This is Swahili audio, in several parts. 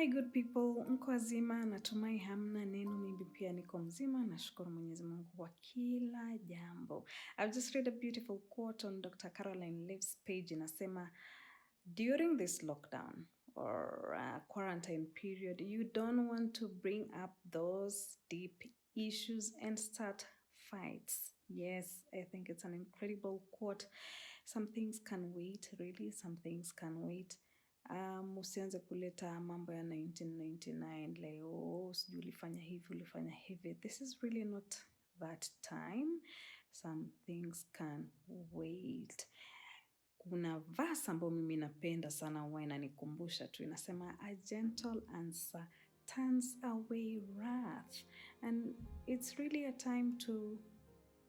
Hi good people, mko wazima, natumai hamna neno, mimi pia niko mzima, nashukuru Mwenyezi Mungu kwa kila jambo. I've just read a beautiful quote on Dr. Caroline Leaf's page inasema, during this lockdown or quarantine period, you don't want to bring up those deep issues and start fights. Yes, I think it's an incredible quote. Some things can wait, really, some things can wait. Usianze kuleta mambo ya 1999 leo, sijui ulifanya hivi. This is really not that time. Some things can wait. Kuna verse ambayo mimi napenda sana, huwa inanikumbusha tu, inasema a gentle answer turns away wrath. And it's really a time to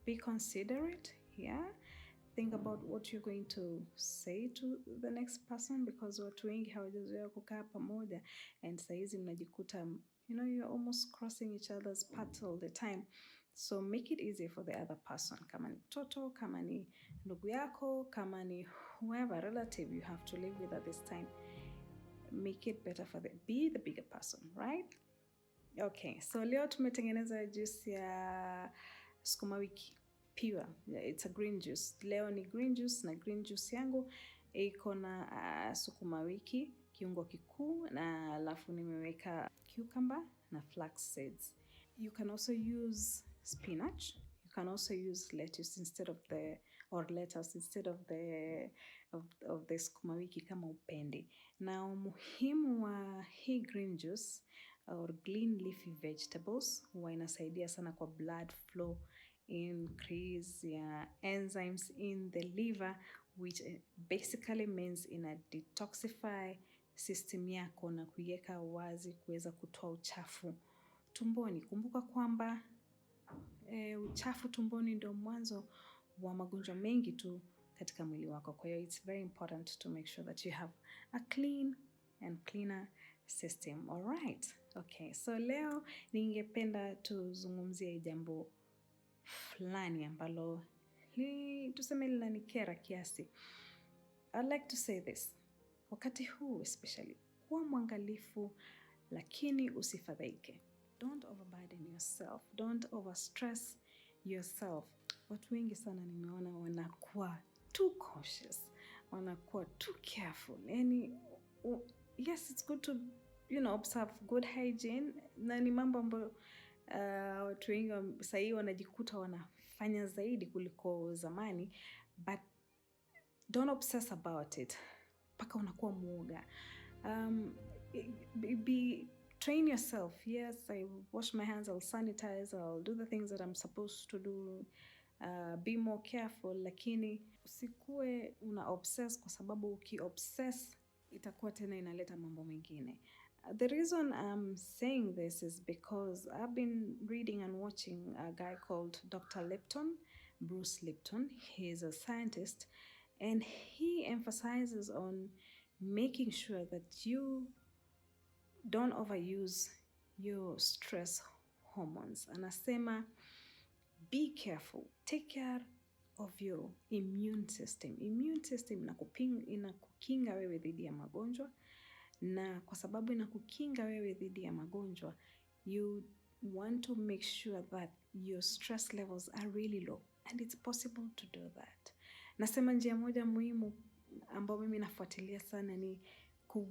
be considerate, yeah? Think about what you're going to say to the next person, because watu wengi hawajazoea kukaa pamoja, and saizi mnajikuta, you're almost crossing each other's paths all the time. So make it easy for the other person. Kama ni mtoto, kama ni ndugu yako, kama ni whoever relative you have to live with at this time, make it better for be the bigger person, right? Okay, so leo tumetengeneza juice ya sukuma wiki pure. It's a green juice. Leo ni green juice, na green juice yangu iko na sukuma wiki, kiungo kikuu, na alafu nimeweka cucumber na flax seeds. You can also use spinach. You can also use lettuce instead of the sukuma wiki kama upendi. Na umuhimu wa hii green juice or green leafy vegetables huwa inasaidia sana kwa blood flow, increase enzymes in the liver, which basically means ina detoxify system yako na kuiweka wazi kuweza kutoa uchafu tumboni. Kumbuka kwamba uchafu tumboni ndio mwanzo wa magonjwa mengi tu katika mwili wako. Kwa hiyo it's very important to make sure that you have a clean and cleaner system. All right. Okay. So leo ningependa tuzungumzie jambo fulani ambalo tuseme linanikera kiasi. I'd like to say this. Wakati huu especially, kuwa mwangalifu lakini usifadhaike. Don't overburden yourself. Don't overstress yourself. Watu wengi sana nimeona wanakuwa too cautious, wanakuwa too careful. Yes, it's good to observe good hygiene, na ni mambo ambayo watu wengi sahii wanajikuta wanafanya zaidi kuliko zamani, but don't obsess about it mpaka unakuwa muoga. Train yourself. Yes, I wash my hands, I'll sanitize, I'll do the things that I'm supposed to do, be more careful, lakini usikue una obsess, kwa sababu uki-obsess itakuwa tena inaleta mambo mengine. The reason I'm saying this is because I've been reading and watching a guy called Dr. Lipton, Bruce Lipton. He's a scientist, and he emphasizes on making sure that you don't overuse your stress hormones. Anasema, be careful. Take care of your immune system. Immune system inakukinga wewe dhidi ya magonjwa, na kwa sababu inakukinga wewe dhidi ya magonjwa, you want to make sure that your stress levels are really low, and it's possible to do that. Nasema njia moja muhimu ambayo mimi nafuatilia sana ni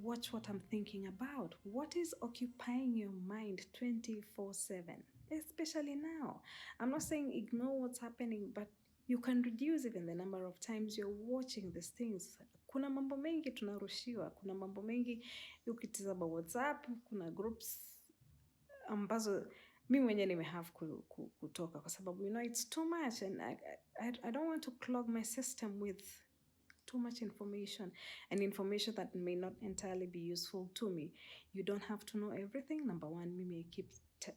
watch what I'm thinking about. What is occupying your mind 24/7, especially now? I'm not saying ignore what's happening, but you can reduce even the number of times you're watching these things. Kuna mambo mengi tunarushiwa, kuna mambo mengi ukitizama WhatsApp, kuna groups ambazo mimi mwenyewe nimehave kutoka, kwa sababu it's too much, and I don't want to clog my system with too much information, and information that may not entirely be useful to me. You don't have to know everything. Number one, mimi I keep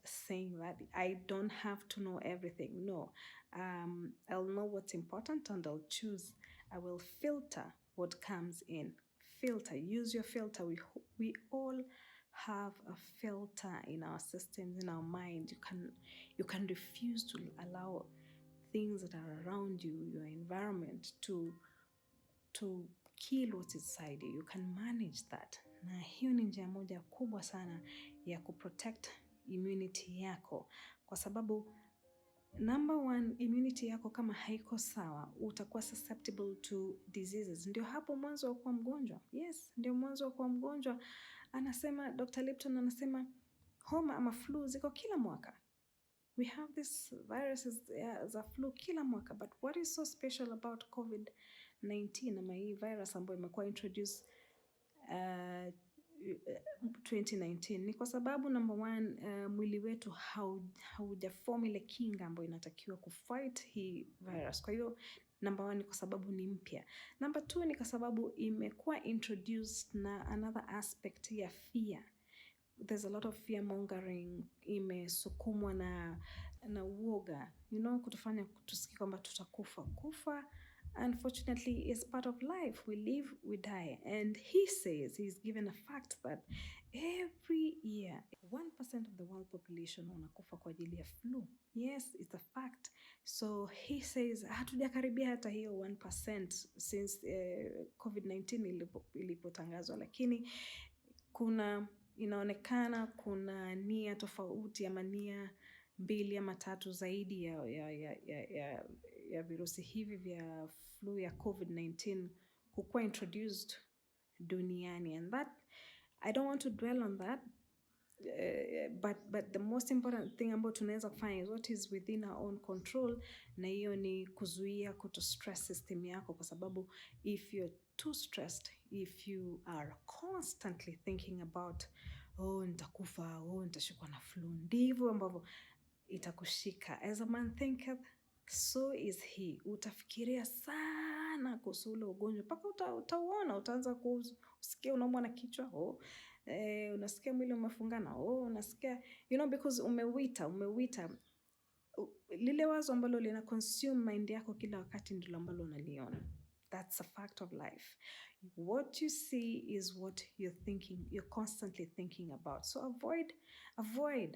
saying that I don't have to know everything. No, I'll know what's important, and I'll choose. I will filter what comes in. Filter. Use your filter. We all have a filter in our systems, in our mind. You can refuse to allow things that are around you, your environment, to kill what's inside you. You can manage that. Na hiyo ni njia moja kubwa sana ya kuprotect immunity yako, kwa sababu number one, immunity yako kama haiko sawa, utakuwa susceptible to diseases. Ndio hapo mwanzo wa kuwa mgonjwa. Yes, ndio mwanzo wa kuwa mgonjwa. Anasema Dr. Lipton anasema homa ama flu ziko kila mwaka. We have this viruses za flu kila mwaka, but what is so special about COVID-19 ama hii virus ambayo imekuwa introduced 2019 ni kwa sababu number one, mwili wetu haujaform ile kinga ambayo inatakiwa kufight hii virus. Kwa hiyo number one ni kwa sababu ni mpya. Number two ni kwa sababu imekuwa introduced na another aspect ya fear. There's a lot of fear mongering, imesukumwa na uoga, kutufanya tusikie kwamba tutakufa. Kufa unfortunately is part of life. We live, we die. And he says, he's given a fact that every year 1% of the world population wanakufa kwa ajili ya flu. Yes, it's a fact. So he says hatujakaribia hata hiyo 1% since COVID-19 ilipotangazwa, lakini inaonekana kuna nia tofauti ama nia 2 ama 3 zaidi ya virusi hivi vya flu ya COVID-19 kukuwa introduced duniani. And that, I don't want to dwell on that, but the most important thing ambayo tunaweza kufanya is what is within our own control, na hiyo ni kuzuia kuto-stress system yako, kwa sababu if you're too stressed, if you are constantly thinking about nitakufa, nitashikwa na flu, ndivyo ambavyo itakushika. As a man thinketh, so is he. Utafikiria sana kuhusu ule ugonjwa mpaka utauona, utaanza kusikia unaumwa na kichwa, unasikia mwili umefungana, unasikia because umewita lile wazo ambalo lina consume mind yako kila wakati ndilo ambalo unaliona. That's a fact of life. What you see is what you're constantly thinking about. So avoid,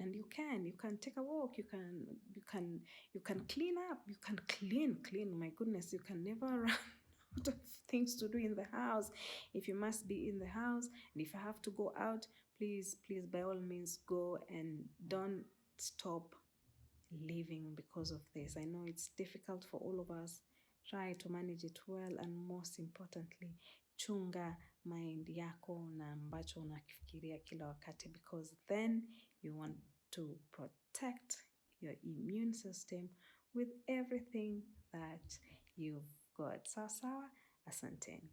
and you can take a walk, you can clean up, you can clean, my goodness, you can never run out of things to do in the house. If you must be in the house, and if you have to go out, please by all means go, and don't stop living because of this. I know it's difficult for all of us. Try to manage it well, and most importantly, chunga mind yako na ambacho unakifikiria kila wakati, because then you want to protect your immune system with everything that you've got. Sawa, asanteni.